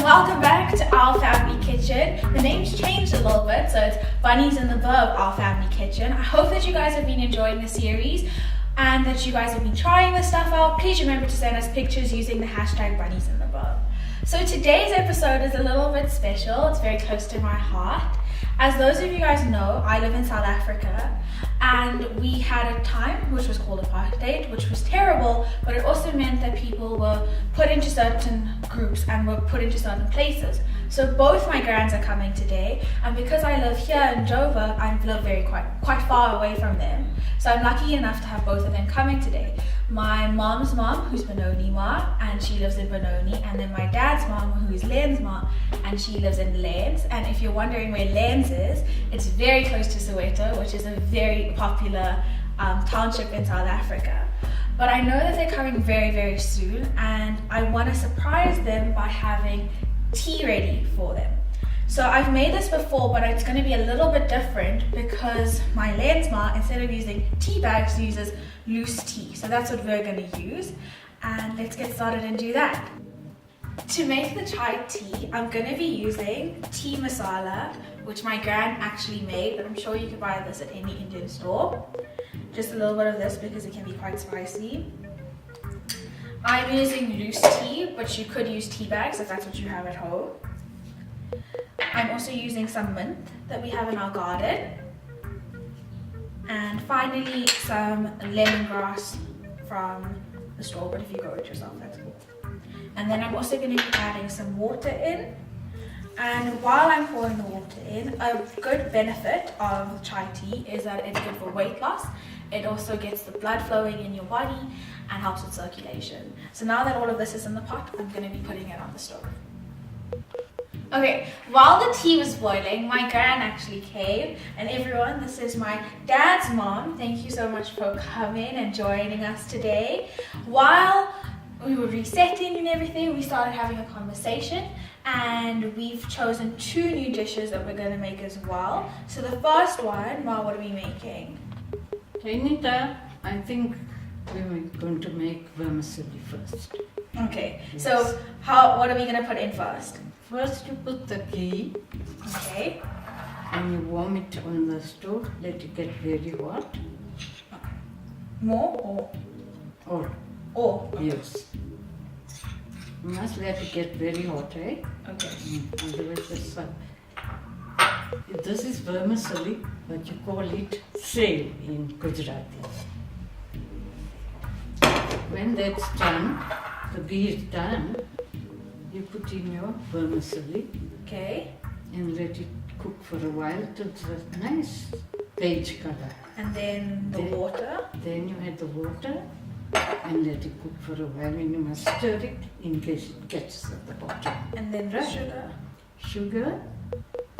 welcome back to Our Family Kitchen. The name's changed a little bit, so it's Bunnies in the Verb Our Family Kitchen. I hope that you guys have been enjoying the series and that you guys have been trying this stuff out. Please remember to send us pictures using the hashtag Bunnies in the Verb. So today's episode is a little bit special. It's very close to my heart. As those of you guys know, I live in South Africa and we had a time which was called apartheid, which was terrible, but it also meant that people were put into certain groups and were put into certain places. So both my grands are coming today, and because I live here in Joburg, I live quite far away from them. So I'm lucky enough to have both of them coming today. My mom's mom, who's Benoni Ma, and she lives in Benoni, and then my dad's mom, who's Len's mom, and she lives in Lens. And if you're wondering where Lens is, it's very close to Soweto, which is a very popular township in South Africa. But I know that they're coming very, very soon, and I want to surprise them by having tea ready for them. So I've made this before, but it's going to be a little bit different because my Lens ma, instead of using tea bags, uses loose tea. So that's what we're going to use. And let's get started and do that. To make the chai tea, I'm going to be using tea masala, which my gran actually made, but I'm sure you can buy this at any Indian store. Just a little bit of this because it can be quite spicy. I'm using loose tea, but you could use tea bags if that's what you have at home. I'm also using some mint that we have in our garden. And finally, some lemongrass from the store, but if you grow it yourself, that's cool. And then I'm also going to be adding some water in. And while I'm pouring the water in, a good benefit of chai tea is that it's good for weight loss. It also gets the blood flowing in your body and helps with circulation. So now that all of this is in the pot, I'm going to be putting it on the stove. Okay, while the tea was boiling, my gran actually came, and everyone, this is my dad's mom. Thank you so much for coming and joining us today. While we were resetting and everything, we started having a conversation, and we've chosen 2 new dishes that we're going to make as well. So the first one, Ma, what are we making? Anita, I think we're going to make vermicelli first. Okay, yes. So what are we going to put in first? First you put the ghee. Okay. And you warm it on the stove, let it get very hot. More or? Or? Okay. Yes. You must let it get very hot, eh? Okay. Otherwise it's this is vermicelli, but you call it sale in Gujarati. When that's done, the ghee is done, you put in your vermicelli. Okay. And let it cook for a while till it's a nice beige color. And then the water. Then you add the water and let it cook for a while, and you must stir it in case it catches at the bottom. And then the sugar. Sugar,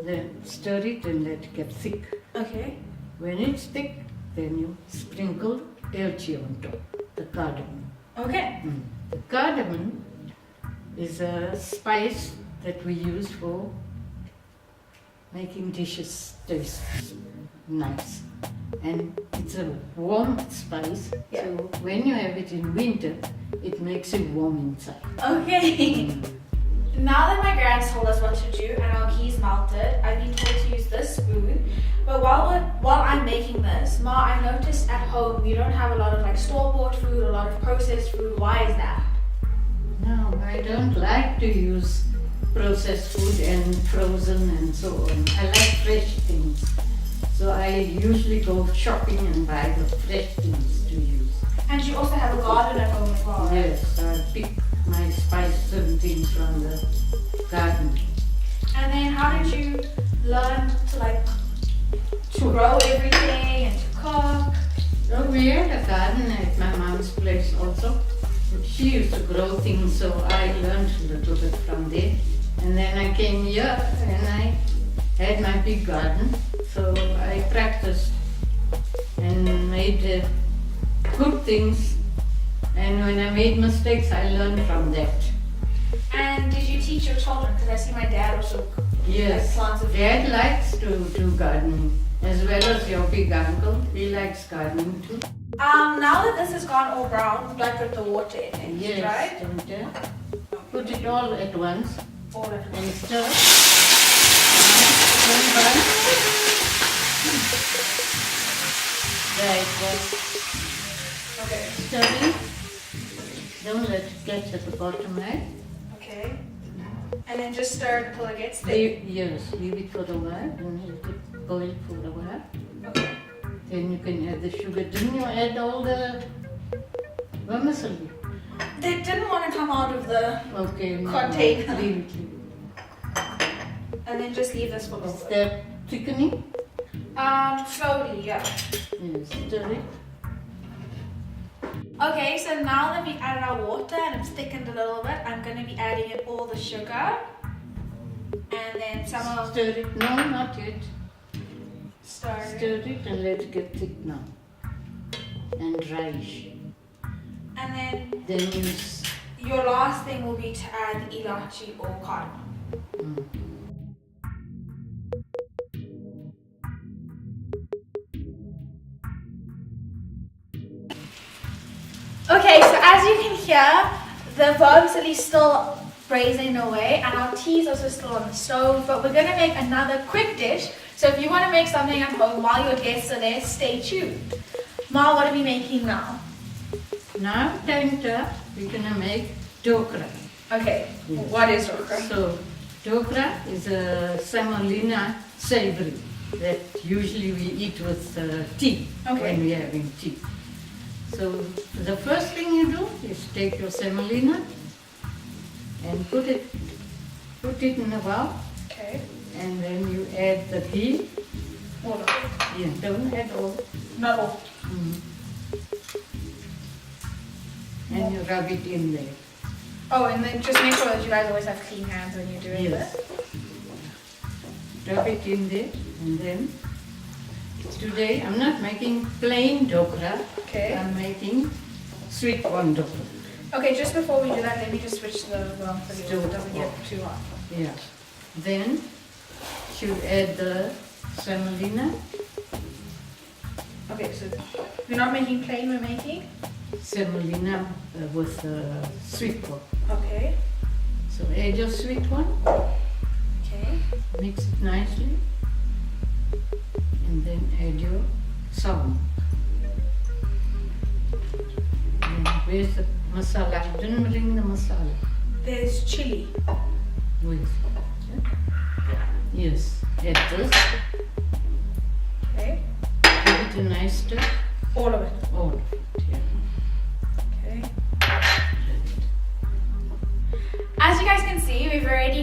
then stir it and let it get thick. Okay. When it's thick, then you sprinkle elchi on top, the cardamom. Okay. The cardamom is a spice that we use for making dishes taste nice. And it's a warm spice, yeah. So when you have it in winter, it makes you warm inside. Okay. Now that my gran's told us what to do and our ghee's melted, I've been told to use this spoon. But while I'm making this, Ma, I noticed at home you don't have a lot of store-bought food, a lot of processed food. Why is that? No, I don't like to use processed food and frozen and so on. I like fresh things. So I usually go shopping and buy the fresh things to use. And you also have a garden at home as well, right? Yes, I pick my spices and things from the garden. And then how did you learn to grow everything and to cook? So we had a garden at my mom's place also. She used to grow things, so I learned a little bit from there. And then I came here and I had my big garden. So I practiced and made good things. And when I made mistakes, I learned from that. And did you teach your children? Because I see my dad also plants of Dad likes to do gardening, as well as your big uncle. He likes gardening too. Now that this has gone all brown, we'd like to put the water in it, Yes, right? and put it all at once. All of it. And stir. Don't burn. Right, well, Okay. stir it. Don't let it get to the bottom, right? Okay. And then just stir it until it gets thick. Leave it for a while and let it boil for a while. Okay. Then you can add the sugar. Didn't you add all the vermicelli? They didn't want to come out of the Okay, no, container. leave it. And then just leave this for a Is little bit. that thickening? Slowly, yeah. Yes, stir it. Okay, so now that we've added our water and it's thickened a little bit, I'm going to be adding in all the sugar. And then some of... Stir it. No, not yet. Stir. Stir it and let it get thick now. And dryish. And then Then you... your last thing will be to add ilachi or cardamom. Okay, so as you can hear, the vermicelli is still braising away and our tea is also still on the stove, but we're going to make another quick dish. So if you want to make something at home while your guests are there, stay tuned. Ma, what are we making now? Now, time up, we're going to make Dokra. Okay, Yes. what is Dokra? So, Dokra is a semolina savory that usually we eat with tea Okay. when we're having tea. So, the first thing you do is take your semolina and put it in a bowl, Okay, and then you add the ghee. all of it. Yeah, don't add all. Not all. And you rub it in there. Oh, and then just make sure that you guys always have clean hands when you're doing Yes. this. Rub it in there, and then today I'm not making plain dokra. Okay. I'm making sweet corn dokra. Okay, just before we do that, let me just switch the vermicelli so it Stove doesn't get off. too hot. Yeah. Then you add the semolina. Okay, so we're not making plain, we're making? Semolina with sweet corn. Okay. So add your sweet corn, Okay. mix it nicely, and then add your sour. And where's the masala? I didn't bring the masala There's chili. with. Yes, add this. Okay. Give it a nice stir. All of it. All of it, yeah. Okay. As you guys can see, we've already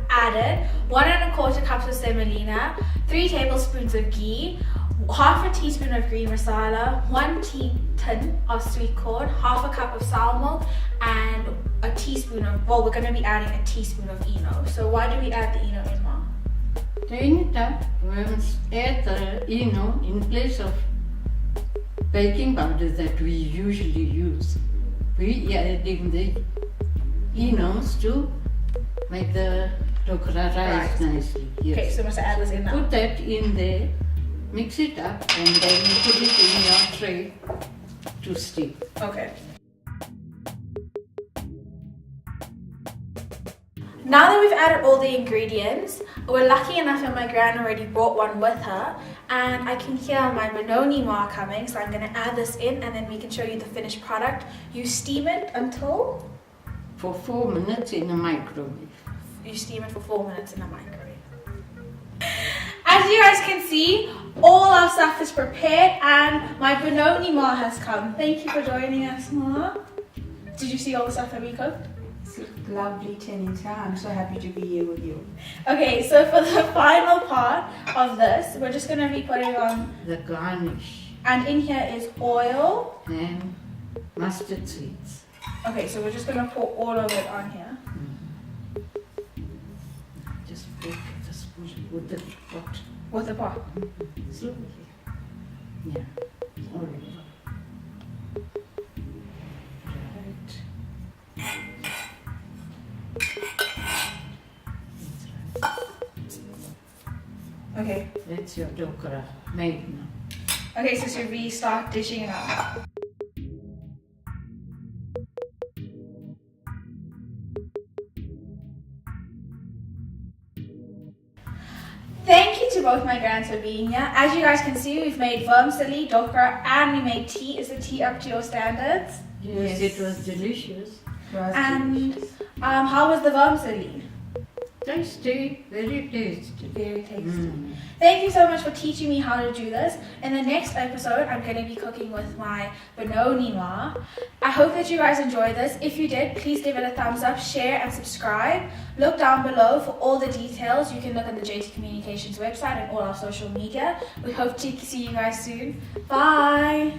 added 1¼ cups of semolina, 3 tablespoons of ghee, half a teaspoon of green masala, 1 teaspoon of sweet corn, half a cup of sour milk, and a teaspoon of, well, we're going to be adding a teaspoon of Eno. So why do we add the Eno in, Ma? Strain it up. We must add the Eno in place of baking powder that we usually use. We are adding the Enos to make the dokra rise nicely. Yes. Okay, so we must add this in now. Put that in there, mix it up, and then you put it in your tray to steam. Okay. Now that we've added all the ingredients, we're lucky enough that my gran already brought one with her, and I can hear my Benoni Ma coming, so I'm going to add this in and then we can show you the finished product. You steam it until? For 4 minutes in a microwave. You steam it for 4 minutes in a microwave. As you guys can see, all our stuff is prepared and my Benoni Ma has come. Thank you for joining us, Ma. Did you see all the stuff that we cooked? It's lovely, Tanisha. I'm so happy to be here with you. Okay, so for the final part of this, we're just going to be putting on, The garnish and in here is oil. and mustard seeds. Okay, so we're just going to pour all of it on here. Just poke the spoon with the pot. With the pot. Slowly. Yeah. All over. Right. Okay. That's your dokra made now. Okay, so should we start dishing it out? to both my grands for being here. As you guys can see, we've made vermicelli, dokra, and we made tea. Is the tea up to your standards? Yes, it was delicious. And how was the vermicelli? Tasty, very tasty. Very tasty. Thank you so much for teaching me how to do this. In the next episode, I'm going to be cooking with my Benoni Ma. I hope that you guys enjoyed this. If you did, please give it a thumbs up, share, and subscribe. Look down below for all the details. You can look at the JT Communications website and all our social media. We hope to see you guys soon. Bye!